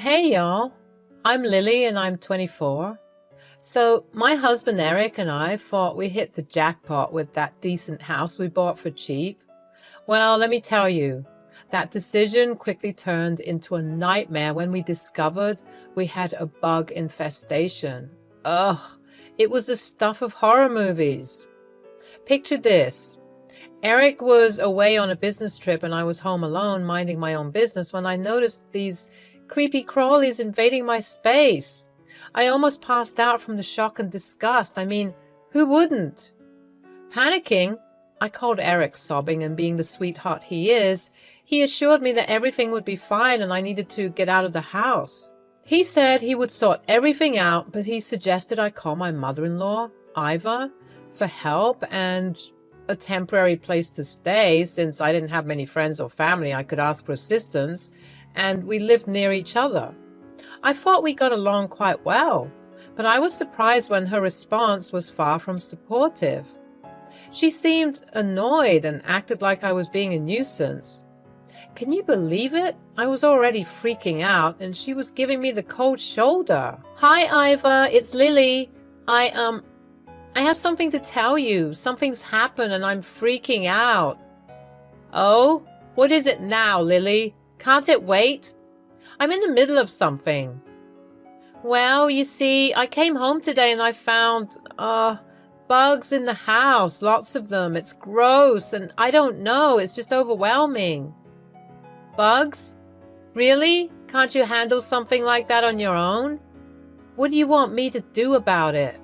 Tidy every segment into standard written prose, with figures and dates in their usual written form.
Hey y'all, I'm Lily and I'm 24. So, my husband Eric and I thought we hit the jackpot with that decent house we bought for cheap. Well, let me tell you, that decision quickly turned into a nightmare when we discovered we had a bug infestation. Ugh, it was the stuff of horror movies. Picture this. Eric was away on a business trip and I was home alone minding my own business when I noticed these creepy crawlies invading my space. I almost passed out from the shock and disgust. I mean, who wouldn't? Panicking, I called Eric, sobbing, and being the sweetheart he is, he assured me that everything would be fine and I needed to get out of the house. He said he would sort everything out, but he suggested I call my mother-in-law, Iva, for help and a temporary place to stay since I didn't have many friends or family I could ask for assistance, and we lived near each other. I thought we got along quite well, but I was surprised when her response was far from supportive. She seemed annoyed and acted like I was being a nuisance. Can you believe it? I was already freaking out and she was giving me the cold shoulder. Hi, Iva, it's Lily. I have something to tell you. Something's happened and I'm freaking out. Oh, what is it now, Lily? Can't it wait? I'm in the middle of something. Well, you see, I came home today and I found, bugs in the house, lots of them. It's gross and I don't know, it's just overwhelming. Bugs? Really? Can't you handle something like that on your own? What do you want me to do about it?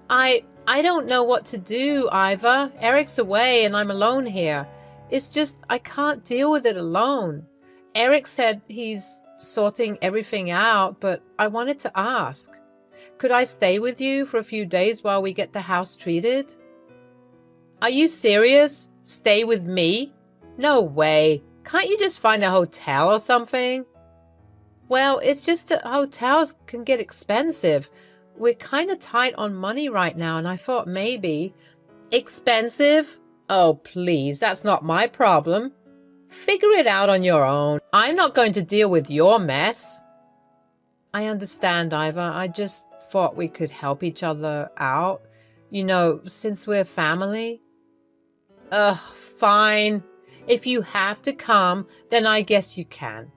I don't know what to do, Iva. Eric's away and I'm alone here. It's just I can't deal with it alone. Eric said he's sorting everything out, but I wanted to ask. Could I stay with you for a few days while we get the house treated? Are you serious? Stay with me? No way. Can't you just find a hotel or something? Well, it's just that hotels can get expensive. We're kind of tight on money right now, and I thought maybe... Expensive? Oh, please, that's not my problem. Figure it out on your own. I'm not going to deal with your mess. I understand, Iva. I just thought we could help each other out. You know, since we're family. Ugh, fine. If you have to come, then I guess you can.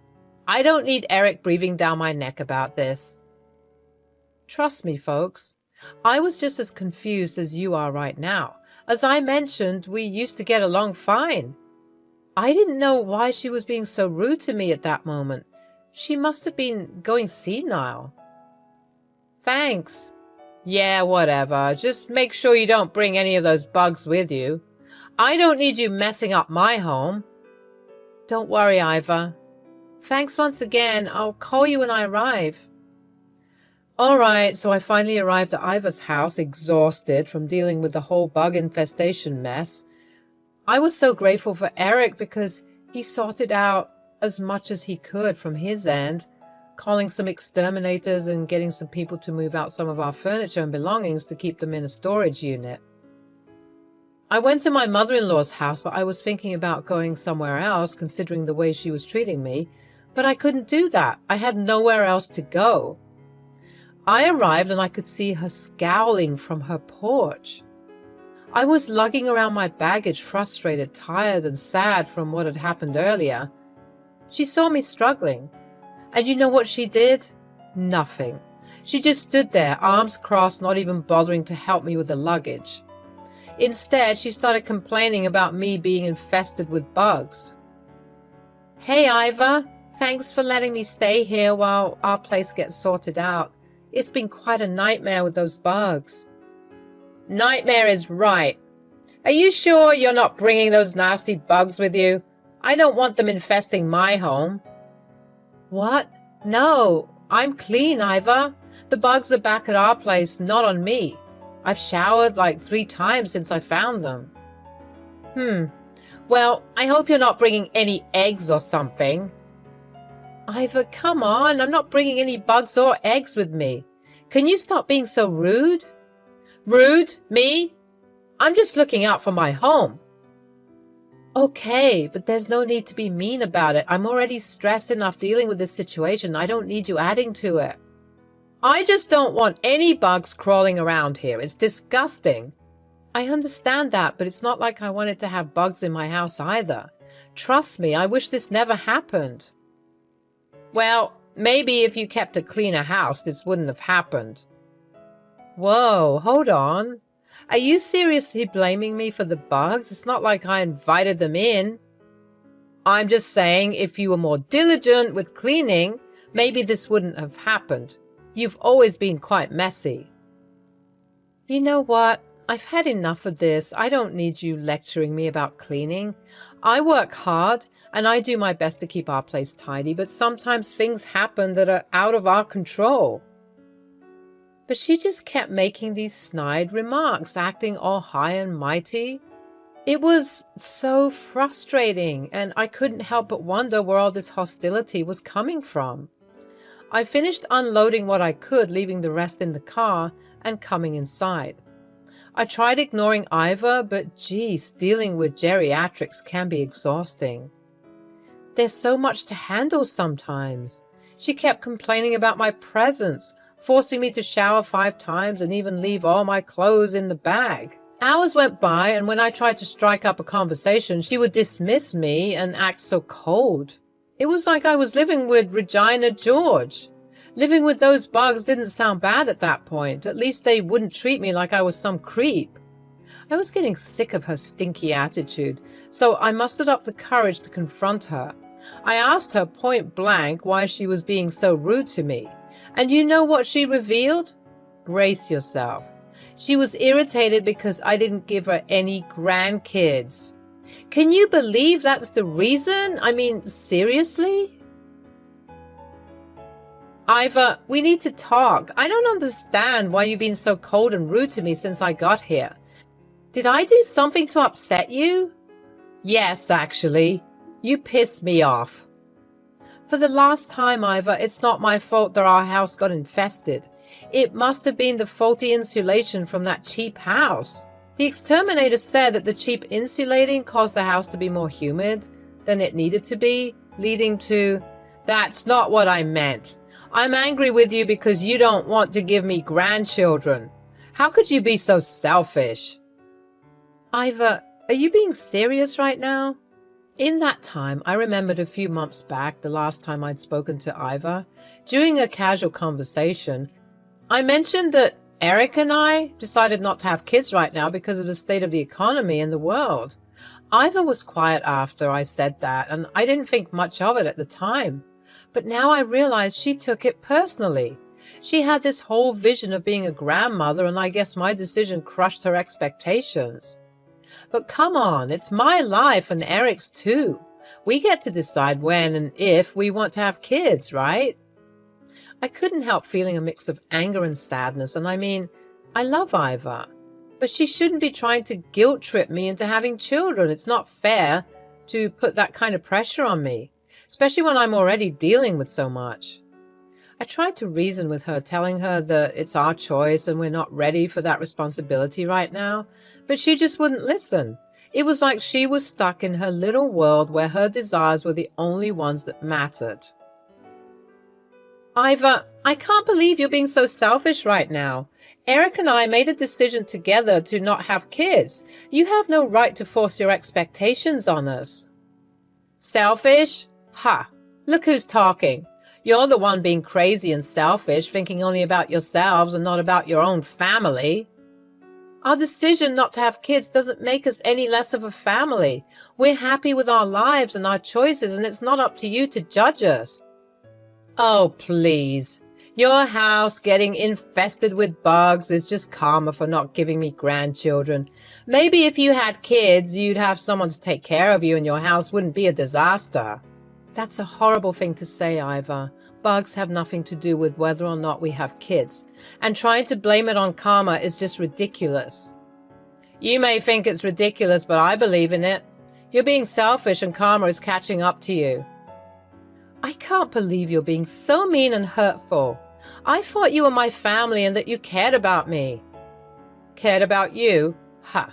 I don't need Eric breathing down my neck about this. Trust me, folks. I was just as confused as you are right now. As I mentioned, we used to get along fine. I didn't know why she was being so rude to me at that moment. She must have been going senile. Thanks. Yeah, whatever. Just make sure you don't bring any of those bugs with you. I don't need you messing up my home. Don't worry, Iva. Thanks once again. I'll call you when I arrive. All right, so I finally arrived at Iva's house, exhausted from dealing with the whole bug infestation mess. I was so grateful for Eric because he sorted out as much as he could from his end, calling some exterminators and getting some people to move out some of our furniture and belongings to keep them in a storage unit. I went to my mother-in-law's house, but I was thinking about going somewhere else considering the way she was treating me, but I couldn't do that. I had nowhere else to go. I arrived and I could see her scowling from her porch. I was lugging around my baggage, frustrated, tired, and sad from what had happened earlier. She saw me struggling. And you know what she did? Nothing. She just stood there, arms crossed, not even bothering to help me with the luggage. Instead, she started complaining about me being infested with bugs. Hey, Iva. Thanks for letting me stay here while our place gets sorted out. It's been quite a nightmare with those bugs. Nightmare is right. Are you sure you're not bringing those nasty bugs with you? I don't want them infesting my home. What? No, I'm clean, Iva. The bugs are back at our place, not on me. I've showered like 3 times since I found them. Well, I hope you're not bringing any eggs or something. Iva, come on. I'm not bringing any bugs or eggs with me. Can you stop being so rude? Rude? Me? I'm just looking out for my home. Okay, but there's no need to be mean about it. I'm already stressed enough dealing with this situation. I don't need you adding to it. I just don't want any bugs crawling around here. It's disgusting. I understand that, but it's not like I wanted to have bugs in my house either. Trust me, I wish this never happened. Well, maybe if you kept a cleaner house, this wouldn't have happened. Whoa, hold on. Are you seriously blaming me for the bugs? It's not like I invited them in. I'm just saying if you were more diligent with cleaning, maybe this wouldn't have happened. You've always been quite messy. You know what? I've had enough of this. I don't need you lecturing me about cleaning. I work hard and I do my best to keep our place tidy, but sometimes things happen that are out of our control. But she just kept making these snide remarks, acting all high and mighty. It was so frustrating, and I couldn't help but wonder where all this hostility was coming from. I finished unloading what I could, leaving the rest in the car, and coming inside. I tried ignoring Iva, but geez, dealing with geriatrics can be exhausting. There's so much to handle sometimes. She kept complaining about my presence, forcing me to shower 5 times and even leave all my clothes in the bag. Hours went by, and when I tried to strike up a conversation, she would dismiss me and act so cold. It was like I was living with Regina George. Living with those bugs didn't sound bad at that point. At least they wouldn't treat me like I was some creep. I was getting sick of her stinky attitude, so I mustered up the courage to confront her. I asked her point blank why she was being so rude to me. And you know what she revealed? Brace yourself. She was irritated because I didn't give her any grandkids. Can you believe that's the reason? I mean, seriously? Iva, we need to talk. I don't understand why you've been so cold and rude to me since I got here. Did I do something to upset you? Yes, actually. You pissed me off. For the last time, Iva, it's not my fault that our house got infested. It must have been the faulty insulation from that cheap house. The exterminator said that the cheap insulating caused the house to be more humid than it needed to be, leading to... That's not what I meant. I'm angry with you because you don't want to give me grandchildren. How could you be so selfish? Iva, are you being serious right now? In that time, I remembered a few months back, the last time I'd spoken to Iva. During a casual conversation, I mentioned that Eric and I decided not to have kids right now because of the state of the economy in the world. Iva was quiet after I said that, and I didn't think much of it at the time. But now I realized she took it personally. She had this whole vision of being a grandmother, and I guess my decision crushed her expectations. But come on, it's my life and Eric's too. We get to decide when and if we want to have kids, right? I couldn't help feeling a mix of anger and sadness, and I mean, I love Iva. But she shouldn't be trying to guilt-trip me into having children. It's not fair to put that kind of pressure on me, especially when I'm already dealing with so much. I tried to reason with her, telling her that it's our choice and we're not ready for that responsibility right now, but she just wouldn't listen. It was like she was stuck in her little world where her desires were the only ones that mattered. Iva, I can't believe you're being so selfish right now. Eric and I made a decision together to not have kids. You have no right to force your expectations on us. Selfish? Ha! Look who's talking. You're the one being crazy and selfish, thinking only about yourselves and not about your own family. Our decision not to have kids doesn't make us any less of a family. We're happy with our lives and our choices, and it's not up to you to judge us. Oh, please. Your house getting infested with bugs is just karma for not giving me grandchildren. Maybe if you had kids, you'd have someone to take care of you and your house wouldn't be a disaster. That's a horrible thing to say, Iva. Bugs have nothing to do with whether or not we have kids, and trying to blame it on karma is just ridiculous. You may think it's ridiculous, but I believe in it. You're being selfish and karma is catching up to you. I can't believe you're being so mean and hurtful. I thought you were my family and that you cared about me. Cared about you? Ha!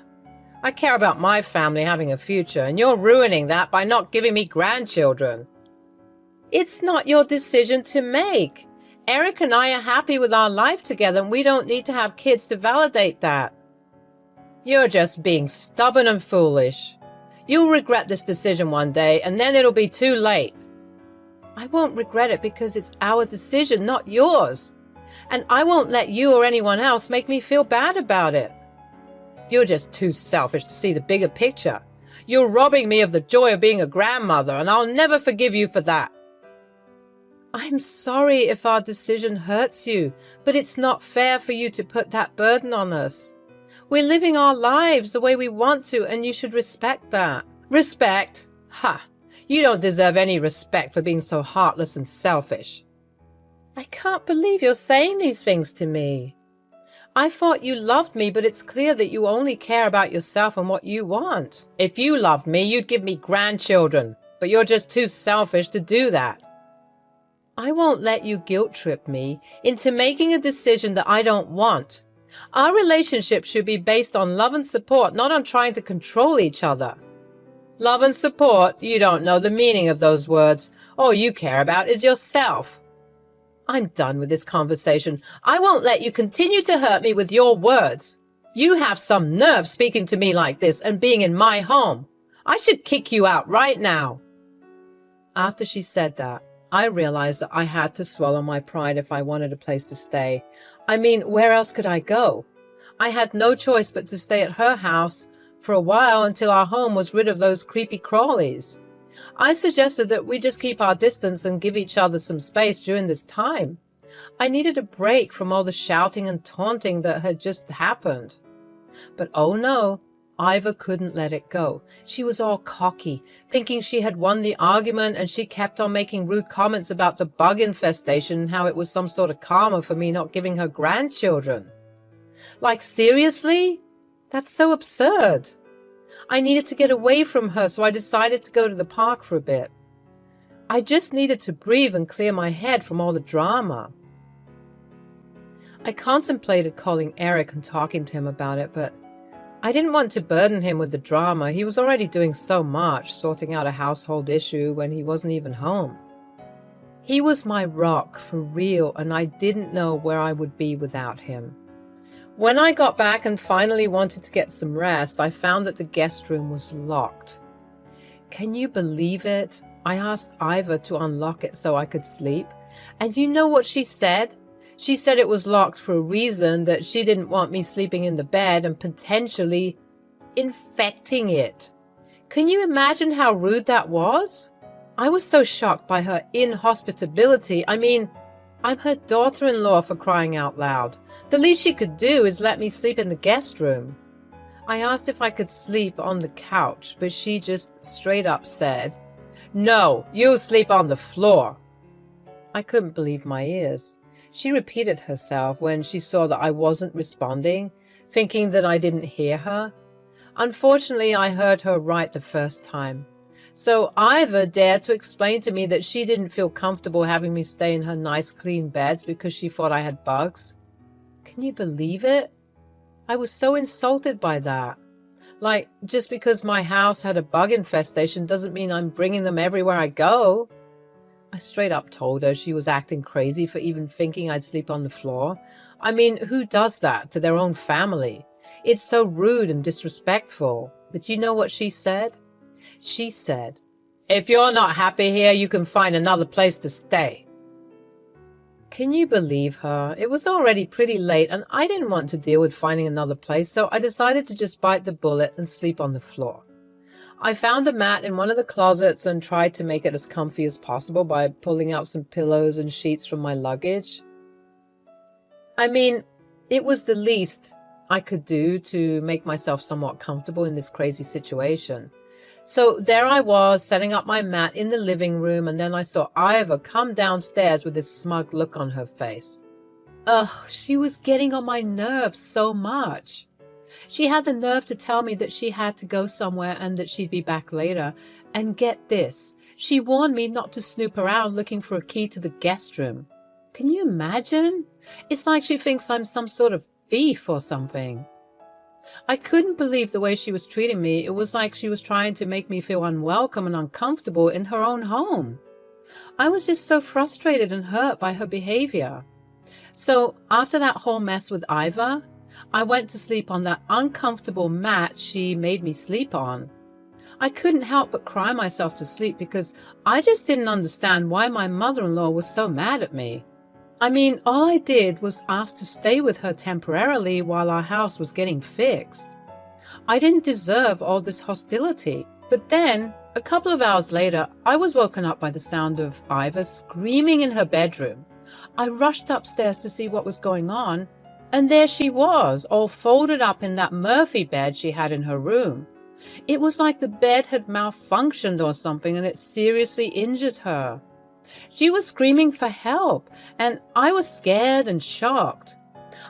I care about my family having a future, and you're ruining that by not giving me grandchildren. It's not your decision to make. Eric and I are happy with our life together, and we don't need to have kids to validate that. You're just being stubborn and foolish. You'll regret this decision one day, and then it'll be too late. I won't regret it because it's our decision, not yours. And I won't let you or anyone else make me feel bad about it. You're just too selfish to see the bigger picture. You're robbing me of the joy of being a grandmother, and I'll never forgive you for that. I'm sorry if our decision hurts you, but it's not fair for you to put that burden on us. We're living our lives the way we want to, and you should respect that. Respect? Ha! You don't deserve any respect for being so heartless and selfish. I can't believe you're saying these things to me. I thought you loved me, but it's clear that you only care about yourself and what you want. If you loved me, you'd give me grandchildren, but you're just too selfish to do that. I won't let you guilt trip me into making a decision that I don't want. Our relationship should be based on love and support, not on trying to control each other. Love and support? You don't know the meaning of those words. All you care about is yourself. I'm done with this conversation. I won't let you continue to hurt me with your words. You have some nerve speaking to me like this and being in my home. I should kick you out right now. After she said that, I realized that I had to swallow my pride if I wanted a place to stay. I mean, where else could I go? I had no choice but to stay at her house for a while until our home was rid of those creepy crawlies. I suggested that we just keep our distance and give each other some space during this time. I needed a break from all the shouting and taunting that had just happened. But oh no, Iva couldn't let it go. She was all cocky, thinking she had won the argument, and she kept on making rude comments about the bug infestation and how it was some sort of karma for me not giving her grandchildren. Like, seriously? That's so absurd. I needed to get away from her, so I decided to go to the park for a bit. I just needed to breathe and clear my head from all the drama. I contemplated calling Eric and talking to him about it, but I didn't want to burden him with the drama. He was already doing so much, sorting out a household issue when he wasn't even home. He was my rock, for real, and I didn't know where I would be without him. When I got back and finally wanted to get some rest, I found that the guest room was locked. Can you believe it? I asked Iva to unlock it so I could sleep, and you know what she said? She said it was locked for a reason, that she didn't want me sleeping in the bed and potentially infecting it. Can you imagine how rude that was? I was so shocked by her inhospitability. I mean, I'm her daughter-in-law, for crying out loud. The least she could do is let me sleep in the guest room. I asked if I could sleep on the couch, but she just straight up said, "No, you'll sleep on the floor." I couldn't believe my ears. She repeated herself when she saw that I wasn't responding, thinking that I didn't hear her. Unfortunately, I heard her right the first time. So Iva dared to explain to me that she didn't feel comfortable having me stay in her nice clean beds because she thought I had bugs. Can you believe it? I was so insulted by that. Like, just because my house had a bug infestation doesn't mean I'm bringing them everywhere I go. I straight up told her she was acting crazy for even thinking I'd sleep on the floor. I mean, who does that to their own family? It's so rude and disrespectful. But you know what she said? She said, "If you're not happy here, you can find another place to stay." Can you believe her? It was already pretty late and I didn't want to deal with finding another place, so I decided to just bite the bullet and sleep on the floor. I found a mat in one of the closets and tried to make it as comfy as possible by pulling out some pillows and sheets from my luggage. I mean, it was the least I could do to make myself somewhat comfortable in this crazy situation. So there I was, setting up my mat in the living room, and then I saw Iva come downstairs with this smug look on her face. Ugh, she was getting on my nerves so much. She had the nerve to tell me that she had to go somewhere and that she'd be back later. And get this, she warned me not to snoop around looking for a key to the guest room. Can you imagine? It's like she thinks I'm some sort of thief or something. I couldn't believe the way she was treating me. It was like she was trying to make me feel unwelcome and uncomfortable in her own home. I was just so frustrated and hurt by her behavior. So after that whole mess with Iva, I went to sleep on that uncomfortable mat she made me sleep on. I couldn't help but cry myself to sleep because I just didn't understand why my mother-in-law was so mad at me. I mean, all I did was ask to stay with her temporarily while our house was getting fixed. I didn't deserve all this hostility. But then, a couple of hours later, I was woken up by the sound of Iva screaming in her bedroom. I rushed upstairs to see what was going on, and there she was, all folded up in that Murphy bed she had in her room. It was like the bed had malfunctioned or something, and it seriously injured her. She was screaming for help, and I was scared and shocked.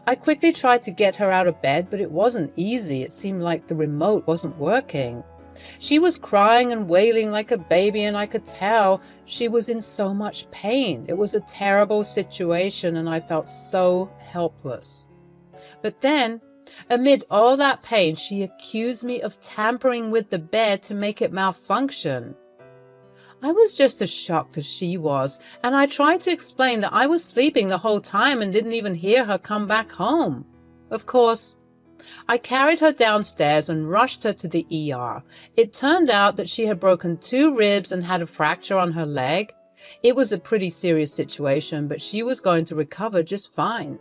I quickly tried to get her out of bed, but it wasn't easy. It seemed like the remote wasn't working. She was crying and wailing like a baby, and I could tell she was in so much pain. It was a terrible situation, and I felt so helpless. But then, amid all that pain, she accused me of tampering with the bed to make it malfunction. I was just as shocked as she was, and I tried to explain that I was sleeping the whole time and didn't even hear her come back home. Of course, I carried her downstairs and rushed her to the ER. It turned out that she had broken 2 ribs and had a fracture on her leg. It was a pretty serious situation, but she was going to recover just fine.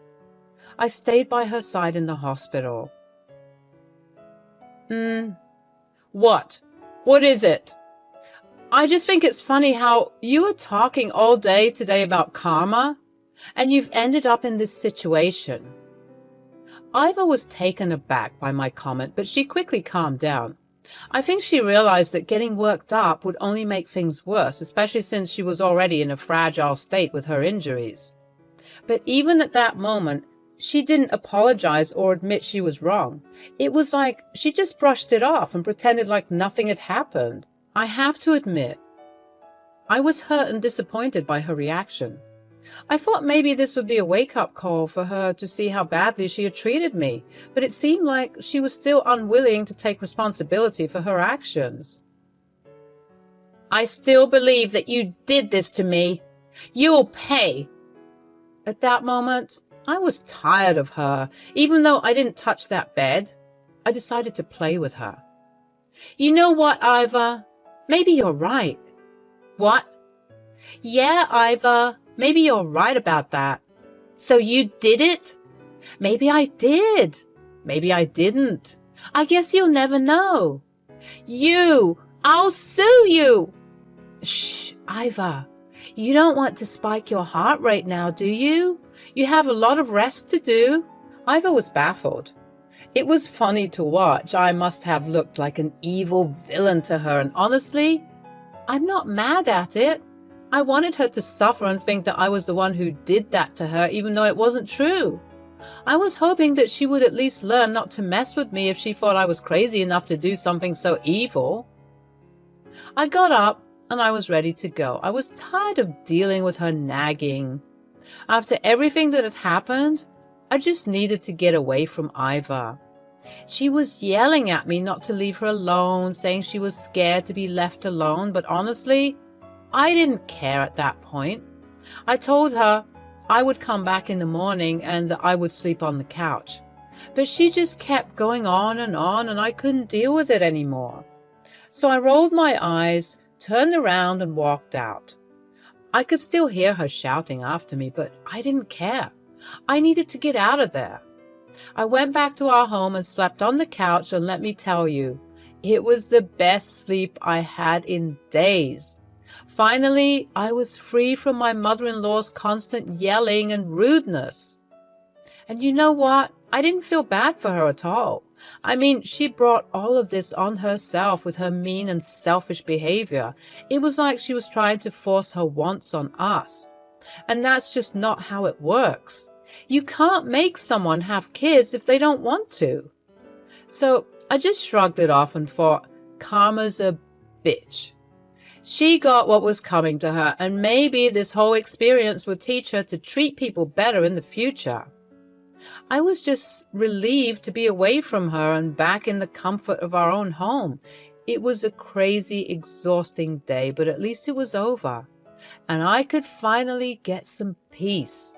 I stayed by her side in the hospital. What? What is it? I just think it's funny how you were talking all day today about karma, and you've ended up in this situation. Iva was taken aback by my comment, but she quickly calmed down. I think she realized that getting worked up would only make things worse, especially since she was already in a fragile state with her injuries. But even at that moment, she didn't apologize or admit she was wrong. It was like she just brushed it off and pretended like nothing had happened. I have to admit, I was hurt and disappointed by her reaction. I thought maybe this would be a wake-up call for her to see how badly she had treated me, but it seemed like she was still unwilling to take responsibility for her actions. I still believe that you did this to me. You'll pay. At that moment, I was tired of her. Even though I didn't touch that bed, I decided to play with her. You know what, Iva? Maybe you're right. What? Yeah, Iva, maybe you're right about that. So you did it? Maybe I did. Maybe I didn't. I guess you'll never know. I'll sue you. Shh, Iva, you don't want to spike your heart rate now, do you? You have a lot of rest to do. Iva was baffled. It was funny to watch. I must have looked like an evil villain to her, and honestly, I'm not mad at it. I wanted her to suffer and think that I was the one who did that to her, even though it wasn't true. I was hoping that she would at least learn not to mess with me if she thought I was crazy enough to do something so evil. I got up and I was ready to go. I was tired of dealing with her nagging. After everything that had happened, I just needed to get away from Iva. She was yelling at me not to leave her alone, saying she was scared to be left alone, but honestly, I didn't care at that point. I told her I would come back in the morning and I would sleep on the couch. But she just kept going on, and I couldn't deal with it anymore. So I rolled my eyes, turned around, and walked out. I could still hear her shouting after me, but I didn't care. I needed to get out of there. I went back to our home and slept on the couch, and let me tell you, it was the best sleep I had in days. Finally, I was free from my mother-in-law's constant yelling and rudeness. And you know what? I didn't feel bad for her at all. I mean, she brought all of this on herself with her mean and selfish behavior. It was like she was trying to force her wants on us. And that's just not how it works. You can't make someone have kids if they don't want to. So I just shrugged it off and thought, karma's a bitch. She got what was coming to her, and maybe this whole experience will teach her to treat people better in the future. I was just relieved to be away from her and back in the comfort of our own home. It was a crazy, exhausting day, but at least it was over, and I could finally get some peace.